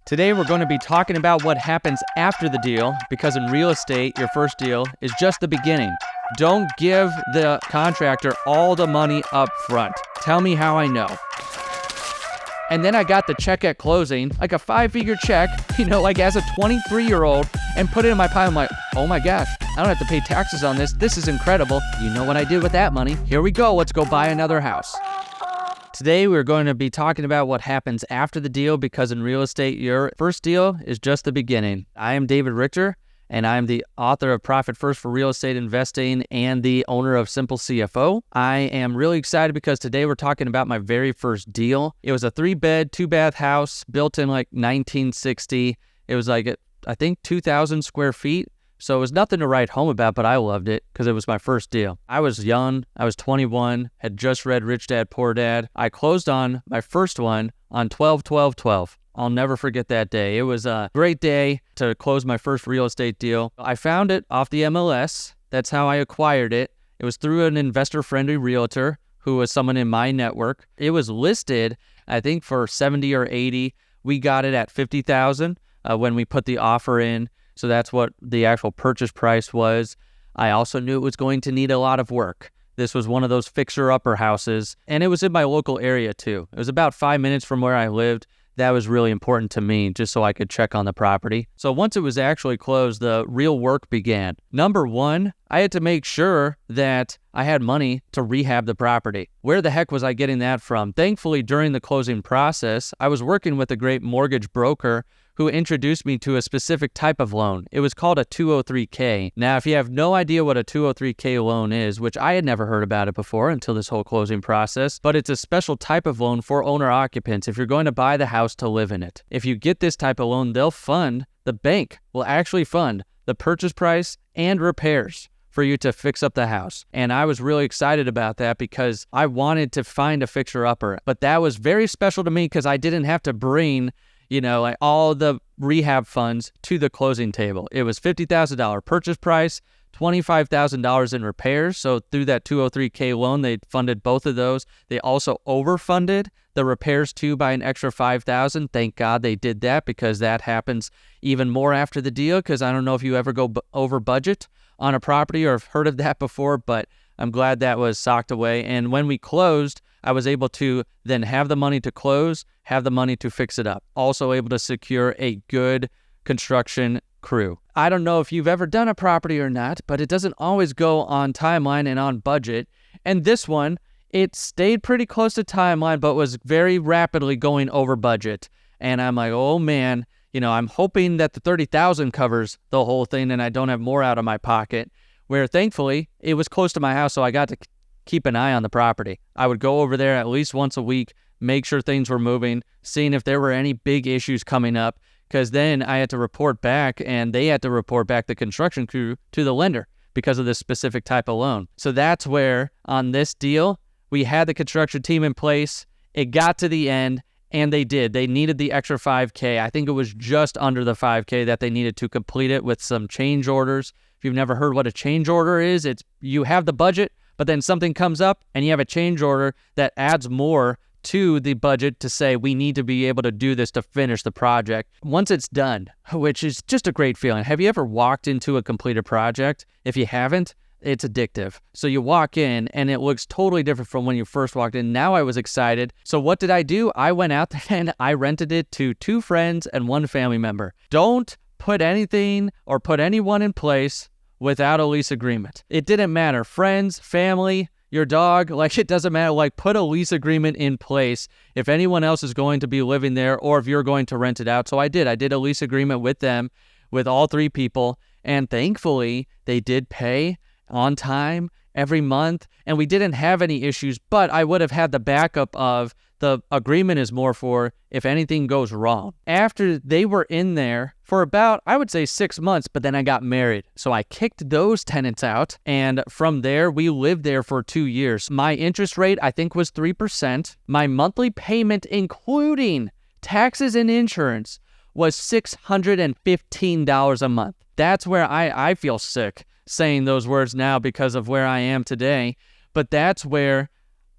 Today we're going to be talking about what happens after the deal, because in real estate, your first deal is just the beginning. Don't give the contractor all the money up front. Tell me how I know. And then I got the check at closing, like a 5-figure check, like as a 23-year-old, and put it in my pile. I'm like, oh my gosh, I don't have to pay taxes on this. This is incredible. You know what I did with that money? Here we go. Let's go buy another house. Today, we're going to be talking about what happens after the deal, because in real estate, your first deal is just the beginning. I am David Richter, and I am the author of Profit First for Real Estate Investing and the owner of Simple CFO. I am really excited because today we're talking about my very first deal. It was a 3-bed, 2-bath house built in like 1960. It was like, I think 2,000 square feet. So it was nothing to write home about, but I loved it because it was my first deal. I was young. I was 21, had just read Rich Dad, Poor Dad. I closed on my first one on 12/12/12. I'll never forget that day. It was a great day to close my first real estate deal. I found it off the MLS. That's how I acquired it. It was through an investor-friendly realtor who was someone in my network. It was listed, I think, for 70 or 80. We got it at 50,000 when we put the offer in. So that's what the actual purchase price was. I also knew it was going to need a lot of work. This was one of those fixer-upper houses, and it was in my local area too. It was about 5 minutes from where I lived. That was really important to me, just so I could check on the property. So once it was actually closed, the real work began. Number one, I had to make sure that I had money to rehab the property. Where the heck was I getting that from? Thankfully, during the closing process, I was working with a great mortgage broker who introduced me to a specific type of loan. It was called a 203K. Now, if you have no idea what a 203K loan is, which I had never heard about it before until this whole closing process, but it's a special type of loan for owner-occupants if you're going to buy the house to live in it. If you get this type of loan, the bank will actually fund the purchase price and repairs for you to fix up the house. And I was really excited about that because I wanted to find a fixer-upper. But that was very special to me because I didn't have to bring like all the rehab funds to the closing table. It was $50,000 purchase price, $25,000 in repairs. So through that 203K loan, they funded both of those. They also overfunded the repairs too by an extra $5,000. Thank God they did that, because that happens even more after the deal, because I don't know if you ever go over budget on a property or have heard of that before, but I'm glad that was socked away. And when we closed, I was able to then have the money to close, have the money to fix it up. Also able to secure a good construction crew. I don't know if you've ever done a property or not, but it doesn't always go on timeline and on budget. And this one, it stayed pretty close to timeline, but was very rapidly going over budget. And I'm like, oh man, I'm hoping that the $30,000 covers the whole thing and I don't have more out of my pocket. Where thankfully, it was close to my house, so I got to keep an eye on the property. I would go over there at least once a week, make sure things were moving, seeing if there were any big issues coming up, because then I had to report back and they had to report back the construction crew to the lender because of this specific type of loan. So that's where on this deal, we had the construction team in place. It got to the end and they did. They needed the extra $5K. I think it was just under the $5K that they needed to complete it with some change orders. If you've never heard what a change order is, it's you have the budget, but then something comes up and you have a change order that adds more to the budget to say we need to be able to do this to finish the project. Once it's done, which is just a great feeling. Have you ever walked into a completed project? If you haven't, it's addictive. So you walk in and it looks totally different from when you first walked in. Now I was excited. So what did I do? I went out there and I rented it to 2 friends and 1 family member. Don't put anything or put anyone in place without a lease agreement. It didn't matter. Friends, family, your dog, it doesn't matter. Put a lease agreement in place if anyone else is going to be living there or if you're going to rent it out. So I did a lease agreement with them, with all 3 people. And thankfully, they did pay on time every month. And we didn't have any issues, but I would have had the backup of the agreement is more for if anything goes wrong. After they were in there for about, I would say 6 months, but then I got married. So I kicked those tenants out. And from there, we lived there for 2 years. My interest rate, I think, was 3%. My monthly payment, including taxes and insurance, was $615 a month. That's where I feel sick saying those words now because of where I am today. But that's where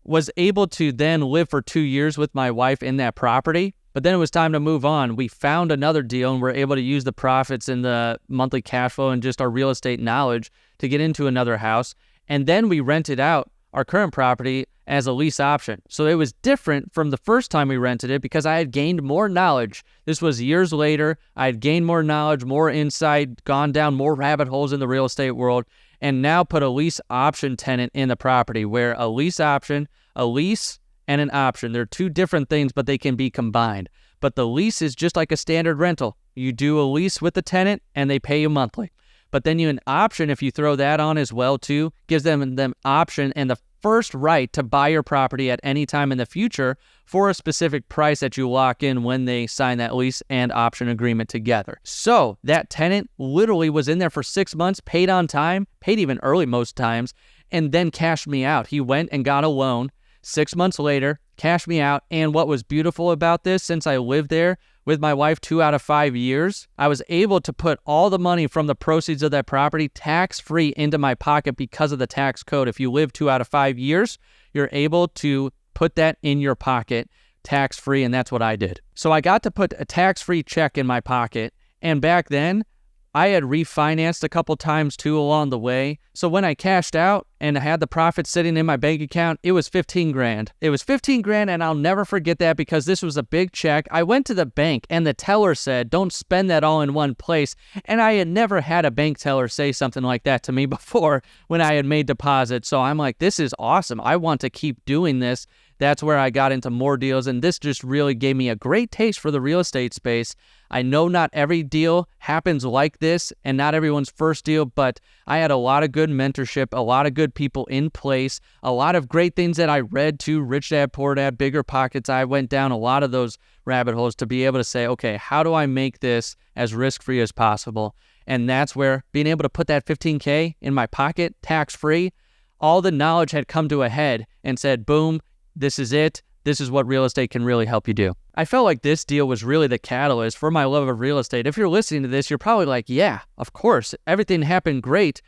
was able to then live for 2 years with my wife in that property. But then it was time to move on. We found another deal and we're able to use the profits and the monthly cash flow and just our real estate knowledge to get into another house. And then we rented out our current property as a lease option. So it was different from the first time we rented it because I had gained more knowledge. This was years later. I had gained more knowledge, more insight, gone down more rabbit holes in the real estate world, and now put a lease option tenant in the property, where a lease option, a lease and an option, they're two different things, but they can be combined. But the lease is just like a standard rental. You do a lease with the tenant and they pay you monthly. But then an option, if you throw that on as well too, gives them option and the first right to buy your property at any time in the future for a specific price that you lock in when they sign that lease and option agreement together. So that tenant literally was in there for 6 months, paid on time, paid even early most times, and then cashed me out. He went and got a loan 6 months later, cashed me out. And what was beautiful about this, since I lived there with my wife 2 out of 5 years, I was able to put all the money from the proceeds of that property tax-free into my pocket because of the tax code. If you live 2 out of 5 years, you're able to put that in your pocket tax-free, and that's what I did. So I got to put a tax-free check in my pocket, and back then, I had refinanced a couple times too along the way. So when I cashed out and I had the profit sitting in my bank account, it was 15 grand. It was 15 grand, and I'll never forget that because this was a big check. I went to the bank and the teller said, don't spend that all in one place. And I had never had a bank teller say something like that to me before when I had made deposits. So I'm like, this is awesome. I want to keep doing this. That's where I got into more deals, and this just really gave me a great taste for the real estate space. I know not every deal happens like this and not everyone's first deal, but I had a lot of good mentorship, a lot of good people in place, a lot of great things that I read too, Rich Dad, Poor Dad, Bigger Pockets. I went down a lot of those rabbit holes to be able to say, okay, how do I make this as risk-free as possible? And that's where being able to put that $15K in my pocket, tax-free, all the knowledge had come to a head and said, boom, this is it. This is what real estate can really help you do. I felt like this deal was really the catalyst for my love of real estate. If you're listening to this, you're probably like, yeah, of course, everything happened great.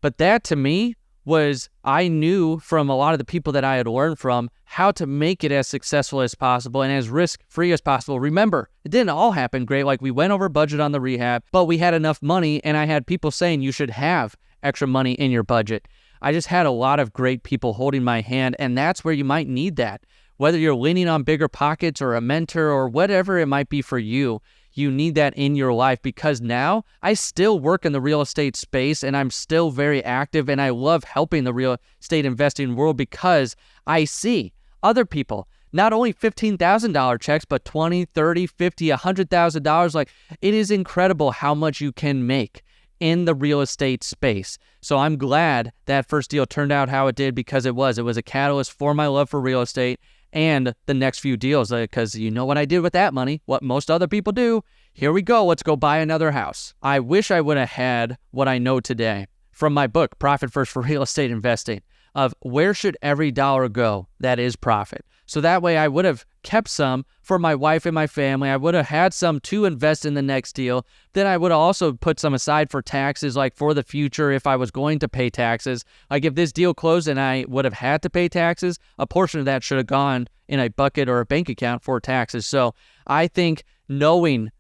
But that to me was, I knew from a lot of the people that I had learned from how to make it as successful as possible and as risk-free as possible. Remember, it didn't all happen great. Like, we went over budget on the rehab, but we had enough money, and I had people saying you should have extra money in your budget. I just had a lot of great people holding my hand, and that's where you might need that. Whether you're leaning on Bigger Pockets or a mentor or whatever it might be for you, you need that in your life, because now I still work in the real estate space and I'm still very active, and I love helping the real estate investing world because I see other people, not only $15,000 checks, but $20, $30, $50, $100,000. Like, it is incredible how much you can make in the real estate space. So I'm glad that first deal turned out how it did, because it was a catalyst for my love for real estate and the next few deals, because you know what I did with that money, what most other people do. Here we go, let's go buy another house. I wish I would have had what I know today from my book, Profit First for Real Estate Investing, of where should every dollar go that is profit. So that way I would have kept some for my wife and my family. I would have had some to invest in the next deal. Then I would have also put some aside for taxes, like for the future if I was going to pay taxes. Like, if this deal closed and I would have had to pay taxes, a portion of that should have gone in a bucket or a bank account for taxes. So I think knowing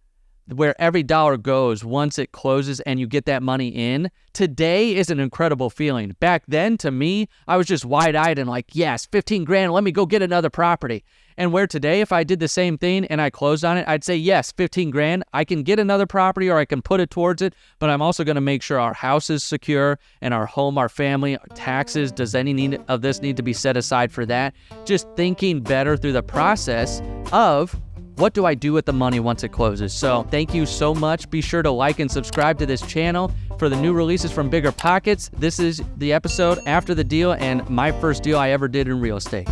where every dollar goes once it closes and you get that money in, today is an incredible feeling. Back then, to me, I was just wide-eyed and like, yes, 15 grand, let me go get another property. And where today, if I did the same thing and I closed on it, I'd say, yes, 15 grand, I can get another property or I can put it towards it, but I'm also going to make sure our house is secure and our home, our family, our taxes, does any of this need to be set aside for that? Just thinking better through the process of, what do I do with the money once it closes? So thank you so much. Be sure to like and subscribe to this channel for the new releases from Bigger Pockets. This is the episode after the deal and my first deal I ever did in real estate.